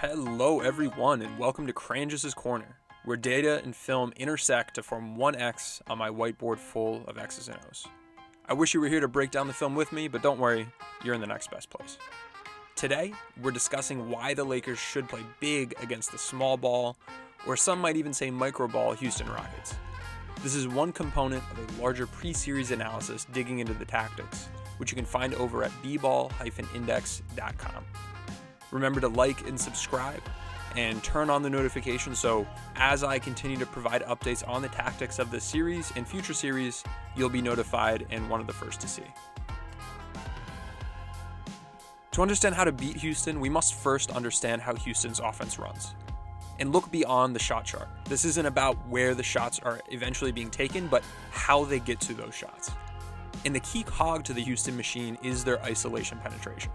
Hello everyone and welcome to Cranges' Corner, where data and film intersect to form one X on my whiteboard full of X's and O's. I wish you were here to break down the film with me, but don't worry, you're in the next best place. Today, we're discussing why the Lakers should play big against the small ball, or some might even say micro ball, Houston Rockets. This is one component of a larger pre-series analysis digging into the tactics, which you can find over at bball-index.com. Remember to like and subscribe and turn on the notifications so as I continue to provide updates on the tactics of this series and future series, you'll be notified and one of the first to see. To understand how to beat Houston, we must first understand how Houston's offense runs and look beyond the shot chart. This isn't about where the shots are eventually being taken, but how they get to those shots. And the key cog to the Houston machine is their isolation penetration.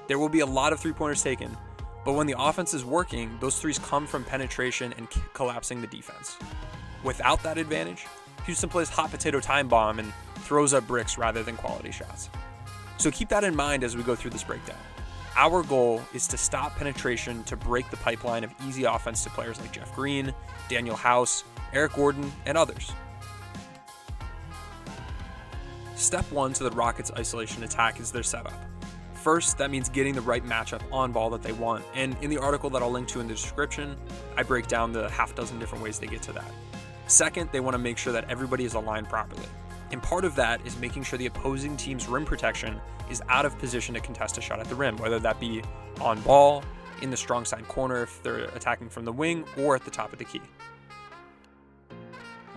There will be a lot of three-pointers taken, but when the offense is working, those threes come from penetration and collapsing the defense. Without that advantage, Houston plays hot potato time bomb and throws up bricks rather than quality shots. So keep that in mind as we go through this breakdown. Our goal is to stop penetration to break the pipeline of easy offense to players like Jeff Green, Daniel House, Eric Gordon, and others. Step one to the Rockets' isolation attack is their setup. First, that means getting the right matchup on ball that they want, and in the article that I'll link to in the description, I break down the half dozen different ways they get to that. Second, they want to make sure that everybody is aligned properly, and part of that is making sure the opposing team's rim protection is out of position to contest a shot at the rim, whether that be on ball, in the strong side corner if they're attacking from the wing, or at the top of the key.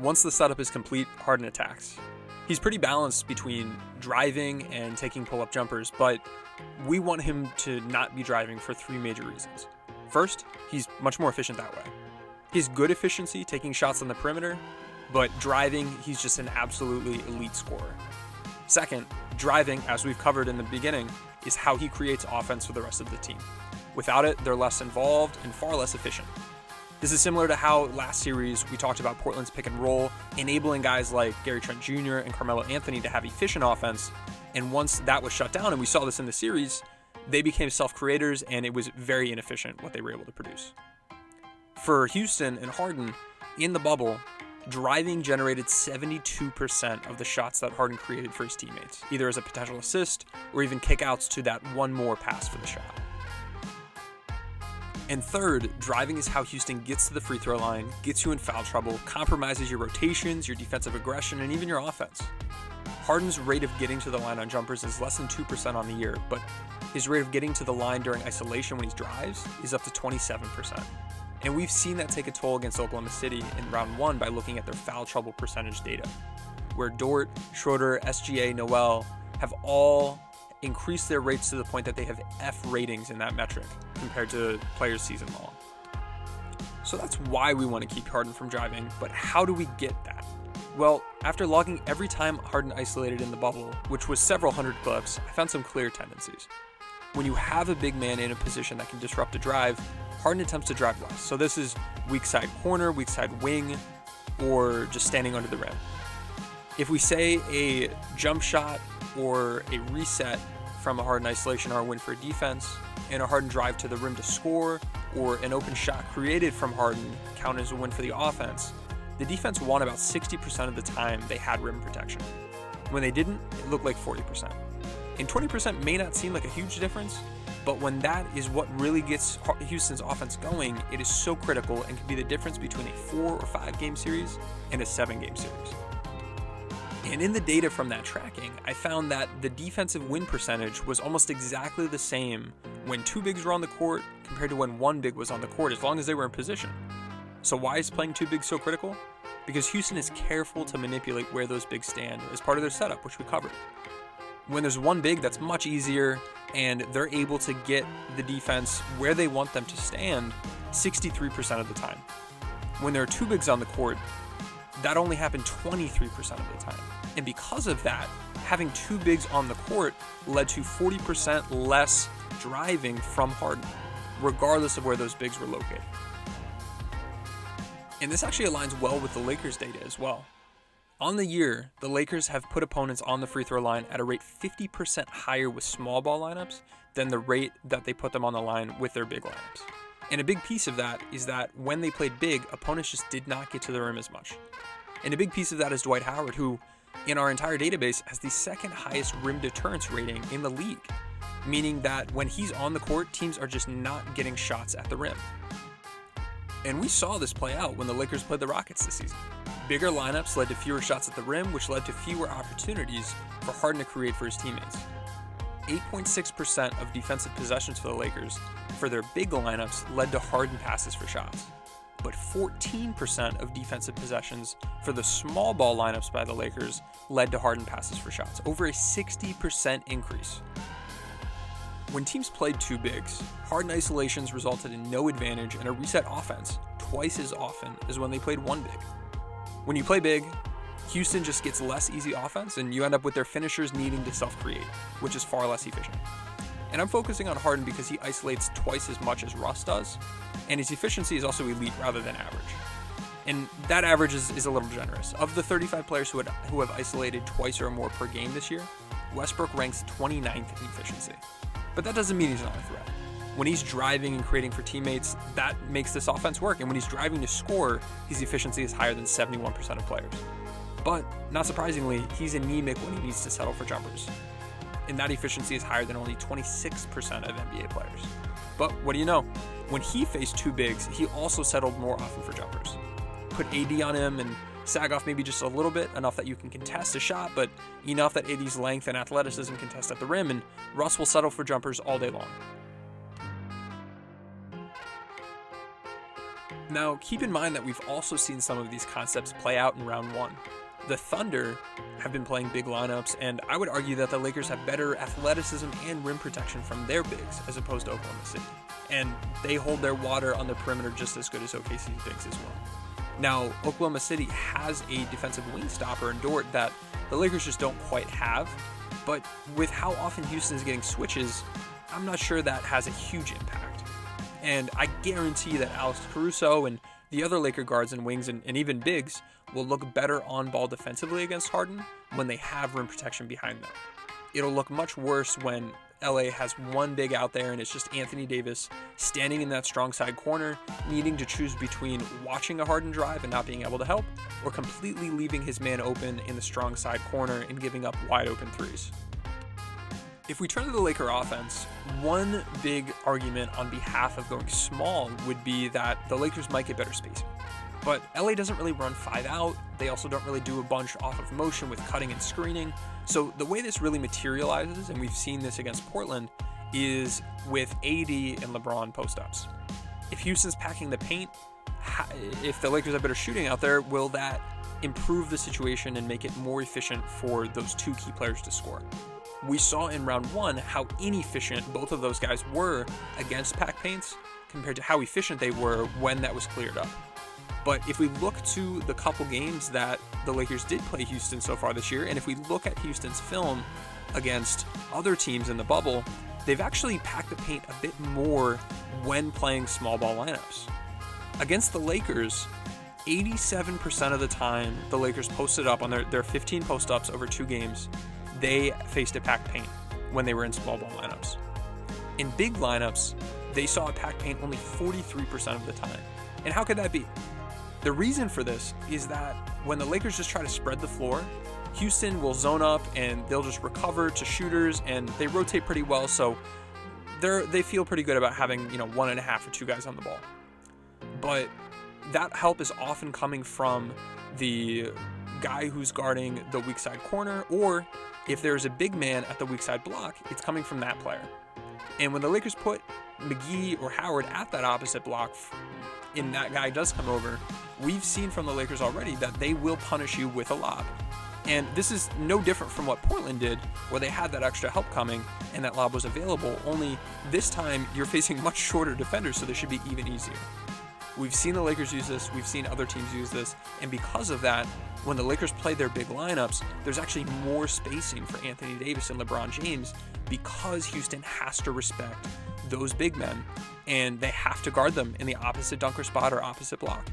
Once the setup is complete, Harden attacks. He's pretty balanced between driving and taking pull-up jumpers, but we want him to not be driving for three major reasons. First, he's much more efficient that way. He has good efficiency taking shots on the perimeter, but driving, he's just an absolutely elite scorer. Second, driving, as we've covered in the beginning, is how he creates offense for the rest of the team. Without it, they're less involved and far less efficient. This is similar to how last series we talked about Portland's pick and roll, enabling guys like Gary Trent Jr. and Carmelo Anthony to have efficient offense. And once that was shut down, and we saw this in the series, they became self-creators and it was very inefficient what they were able to produce. For Houston and Harden, in the bubble, driving generated 72% of the shots that Harden created for his teammates, either as a potential assist or even kickouts to that one more pass for the shot. And third, driving is how Houston gets to the free throw line, gets you in foul trouble, compromises your rotations, your defensive aggression, and even your offense. Harden's rate of getting to the line on jumpers is less than 2% on the year, but his rate of getting to the line during isolation when he drives is up to 27%. And we've seen that take a toll against Oklahoma City in round one by looking at their foul trouble percentage data, where Dort, Schroeder, SGA, Noel have all increased their rates to the point that they have F ratings in that metric compared to players season long. So that's why we want to keep Harden from driving, but how do we get that? Well, after logging every time Harden isolated in the bubble, which was several hundred clips, I found some clear tendencies. When you have a big man in a position that can disrupt a drive, Harden attempts to drive less. So this is weak side corner, weak side wing, or just standing under the rim. If we say a jump shot or a reset from a Harden isolation are a win for defense, and a Harden drive to the rim to score, or an open shot created from Harden count as a win for the offense, the defense won about 60% of the time they had rim protection. When they didn't, it looked like 40%. And 20% may not seem like a huge difference, but when that is what really gets Houston's offense going, it is so critical and can be the difference between a 4 or 5 game series and a 7 game series. And in the data from that tracking, I found that the defensive win percentage was almost exactly the same when two bigs were on the court compared to when one big was on the court, as long as they were in position. So why is playing two bigs so critical? Because Houston is careful to manipulate where those bigs stand as part of their setup, which we covered. When there's one big, that's much easier, and they're able to get the defense where they want them to stand 63% of the time. When there are two bigs on the court, that only happened 23% of the time. And because of that, having two bigs on the court led to 40% less driving from Harden, regardless of where those bigs were located. And this actually aligns well with the Lakers data as well. On the year, the Lakers have put opponents on the free throw line at a rate 50% higher with small ball lineups than the rate that they put them on the line with their big lineups. And a big piece of that is that when they played big, opponents just did not get to the rim as much. And a big piece of that is Dwight Howard, who in our entire database has the second highest rim deterrence rating in the league, meaning that when he's on the court, teams are just not getting shots at the rim. And we saw this play out when the Lakers played the Rockets this season. Bigger lineups led to fewer shots at the rim, which led to fewer opportunities for Harden to create for his teammates. 8.6% of defensive possessions for the Lakers for their big lineups led to Harden passes for shots. But 14% of defensive possessions for the small ball lineups by the Lakers led to Harden passes for shots. Over a 60% increase. When teams played two bigs, Harden isolations resulted in no advantage and a reset offense twice as often as when they played one big. When you play big, Houston just gets less easy offense and you end up with their finishers needing to self-create, which is far less efficient. And I'm focusing on Harden because he isolates twice as much as Russ does, and his efficiency is also elite rather than average. And that average is a little generous. Of the 35 players who have isolated twice or more per game this year, Westbrook ranks 29th in efficiency. But that doesn't mean he's not a threat. When he's driving and creating for teammates, that makes this offense work. And when he's driving to score, his efficiency is higher than 71% of players. But, not surprisingly, he's anemic when he needs to settle for jumpers. And that efficiency is higher than only 26% of NBA players. But what do you know? When he faced two bigs, he also settled more often for jumpers. Put AD on him and sag off maybe just a little bit, enough that you can contest a shot, but enough that AD's length and athleticism can test at the rim, and Russ will settle for jumpers all day long. Now, keep in mind that we've also seen some of these concepts play out in round one. The Thunder have been playing big lineups, and I would argue that the Lakers have better athleticism and rim protection from their bigs as opposed to Oklahoma City. And they hold their water on the perimeter just as good as OKC's bigs as well. Now, Oklahoma City has a defensive wing stopper in Dort that the Lakers just don't quite have, but with how often Houston's getting switches, I'm not sure that has a huge impact. And I guarantee that Alex Caruso and the other Laker guards and wings and even bigs will look better on ball defensively against Harden when they have rim protection behind them. It'll look much worse when LA has one big out there and it's just Anthony Davis standing in that strong side corner, needing to choose between watching a Harden drive and not being able to help, or completely leaving his man open in the strong side corner and giving up wide open threes. If we turn to the Laker offense, one big argument on behalf of going small would be that the Lakers might get better spacing. But LA doesn't really run 5 out. They also don't really do a bunch off of motion with cutting and screening. So the way this really materializes, and we've seen this against Portland, is with AD and LeBron post-ups. If Houston's packing the paint, if the Lakers have better shooting out there, will that improve the situation and make it more efficient for those two key players to score? We saw in round one how inefficient both of those guys were against pack paints compared to how efficient they were when that was cleared up. But if we look to the couple games that the Lakers did play Houston so far this year, and if we look at Houston's film against other teams in the bubble, they've actually packed the paint a bit more when playing small ball lineups. Against the Lakers, 87% of the time the Lakers posted up on their 15 post-ups over 2 games, they faced a packed paint when they were in small ball lineups. In big lineups, they saw a packed paint only 43% of the time. And how could that be? The reason for this is that when the Lakers just try to spread the floor, Houston will zone up and they'll just recover to shooters, and they rotate pretty well, so they feel pretty good about having 1.5 or 2 guys on the ball. But that help is often coming from the guy who's guarding the weak side corner, or if there's a big man at the weak side block, it's coming from that player. And when the Lakers put McGee or Howard at that opposite block and that guy does come over, we've seen from the Lakers already that they will punish you with a lob. And this is no different from what Portland did, where they had that extra help coming and that lob was available, only this time you're facing much shorter defenders, so this should be even easier. We've seen the Lakers use this, we've seen other teams use this, and because of that, when the Lakers play their big lineups, there's actually more spacing for Anthony Davis and LeBron James because Houston has to respect those big men, and they have to guard them in the opposite dunker spot or opposite block.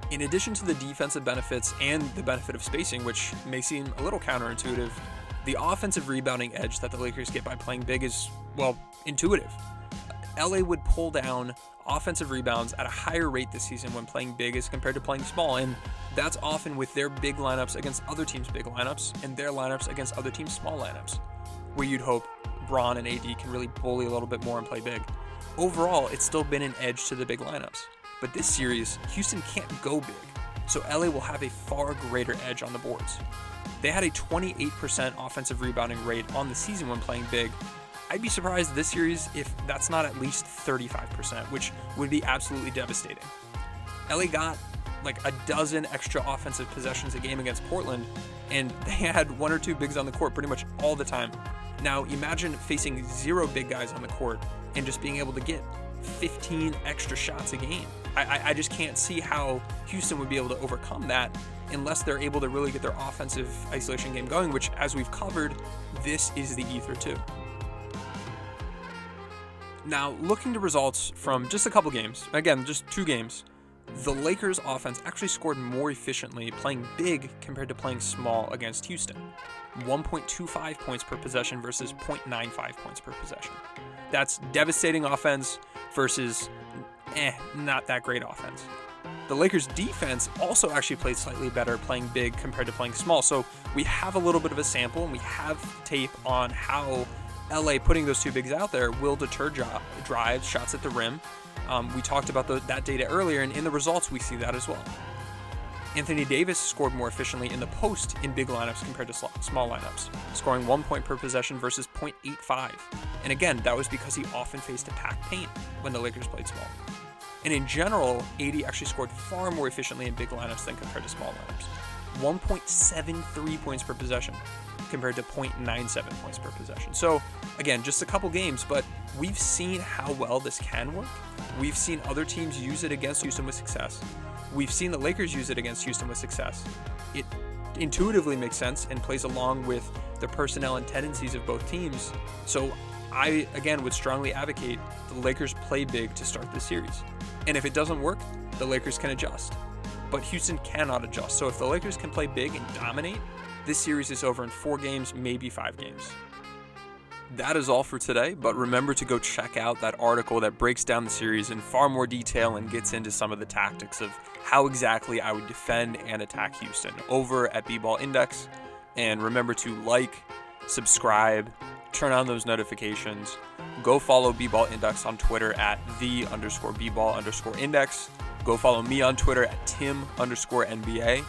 In addition to the defensive benefits and the benefit of spacing, which may seem a little counterintuitive, The offensive rebounding edge that the Lakers get by playing big is, well, intuitive. LA would pull down offensive rebounds at a higher rate this season when playing big as compared to playing small, and that's often with their big lineups against other teams' big lineups and their lineups against other teams' small lineups, where you'd hope Bron and AD can really bully a little bit more and play big. Overall, it's still been an edge to the big lineups, but this series, Houston can't go big, so LA will have a far greater edge on the boards. They had a 28% offensive rebounding rate on the season when playing big. I'd be surprised this series if that's not at least 35%, which would be absolutely devastating. LA got like a dozen extra offensive possessions a game against Portland, and they had one or two bigs on the court pretty much all the time. Now imagine facing 0 big guys on the court and just being able to get 15 extra shots a game. I just can't see how Houston would be able to overcome that unless they're able to really get their offensive isolation game going, which, as we've covered, this is the ether too. Now, looking to results from just a couple games, again, just 2 games, the Lakers offense actually scored more efficiently playing big compared to playing small against Houston. 1.25 points per possession versus 0.95 points per possession. That's devastating offense versus not that great offense. The Lakers defense also actually played slightly better playing big compared to playing small. So we have a little bit of a sample and we have tape on how LA putting those 2 bigs out there will deter drives, shots at the rim. We talked about that data earlier, and in the results we see that as well. Anthony Davis scored more efficiently in the post in big lineups compared to small lineups, scoring 1 point per possession versus 0.85. And again, that was because he often faced a packed paint when the Lakers played small. And in general, AD actually scored far more efficiently in big lineups than compared to small lineups. 1.73 points per possession compared to 0.97 points per possession. So again, just a couple games, but we've seen how well this can work. We've seen other teams use it against Houston with success. We've seen the Lakers use it against Houston with success. It intuitively makes sense and plays along with the personnel and tendencies of both teams. So I, again, would strongly advocate the Lakers play big to start this series. And if it doesn't work, the Lakers can adjust. But Houston cannot adjust. So if the Lakers can play big and dominate, this series is over in 4 games, maybe 5 games. That is all for today, but remember to go check out that article that breaks down the series in far more detail and gets into some of the tactics of how exactly I would defend and attack Houston over at B-Ball Index. And remember to like, subscribe, turn on those notifications. Go follow B-Ball Index on Twitter at @the_B_ball_index. Go follow me on Twitter at Tim_NBA.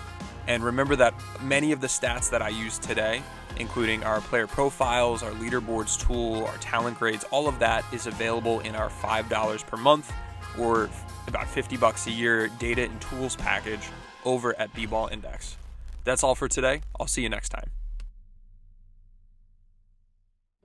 And remember that many of the stats that I used today, including our player profiles, our leaderboards tool, our talent grades, all of that is available in our $5 per month or about $50 a year data and tools package over at B-Ball Index. That's all for today. I'll see you next time.